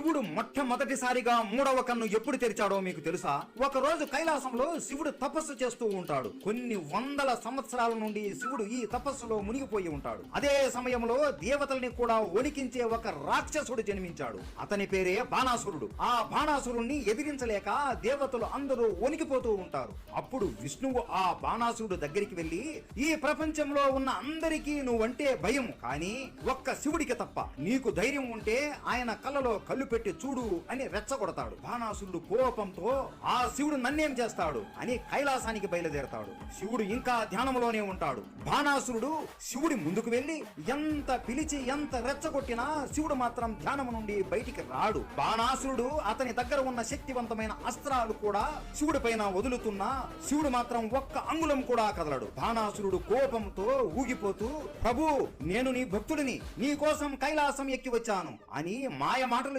శివుడు మొట్టమొదటిసారిగా మూడవ కన్ను ఎప్పుడు తెరిచాడో మీకు తెలుసా? ఒక రోజు కైలాసంలో శివుడు తపస్సు చేస్తూ ఉంటాడు. కొన్ని వందల సంవత్సరాల నుండి శివుడు ఈ తపస్సులో మునిగిపోయి ఉంటాడు. అదే సమయంలో దేవతల్ని కూడా వణికించే ఒక రాక్షసుడు జన్మించాడు. అతని పేరే బాణాసురుడు. ఆ బాణాసురుణ్ణి ఎదిరించలేక దేవతలు అందరూ వణికిపోతూ ఉంటారు. అప్పుడు విష్ణువు ఆ బాణాసురుడు దగ్గరికి వెళ్లి, ఈ ప్రపంచంలో ఉన్న అందరికీ నువ్వంటే భయం, కానీ ఒక్క శివుడికి తప్ప. నీకు ధైర్యం ఉంటే ఆయన కళ్ళలో కళ్ళు పెట్టి చూడు అని రెచ్చగొడతాడు. బాణాసురుడు కోపంతో ఆ శివుడు నన్నేం చేస్తాడు అని కైలాసానికి బయలుదేరతాడు. శివుడు ఇంకా ధ్యానంలోనే ఉంటాడు. బాణాసురుడు శివుడి ముందుకు వెళ్లి ఎంత పిలిచి ఎంత రెచ్చగొట్టినా శివుడు మాత్రం ధ్యానం నుండి బయటికి రాడు. బాణాసురుడు అతని దగ్గర ఉన్న శక్తివంతమైన అస్త్రాలు కూడా శివుడి పైన వదులుతున్నా శివుడు మాత్రం ఒక్క అంగుళం కూడా కదలడు. బాణాసురుడు కోపంతో ఊగిపోతూ, ప్రభు, నేను నీ భక్తుడిని, నీ కోసం కైలాసం ఎక్కి వచ్చాను అని మాయ మాటలు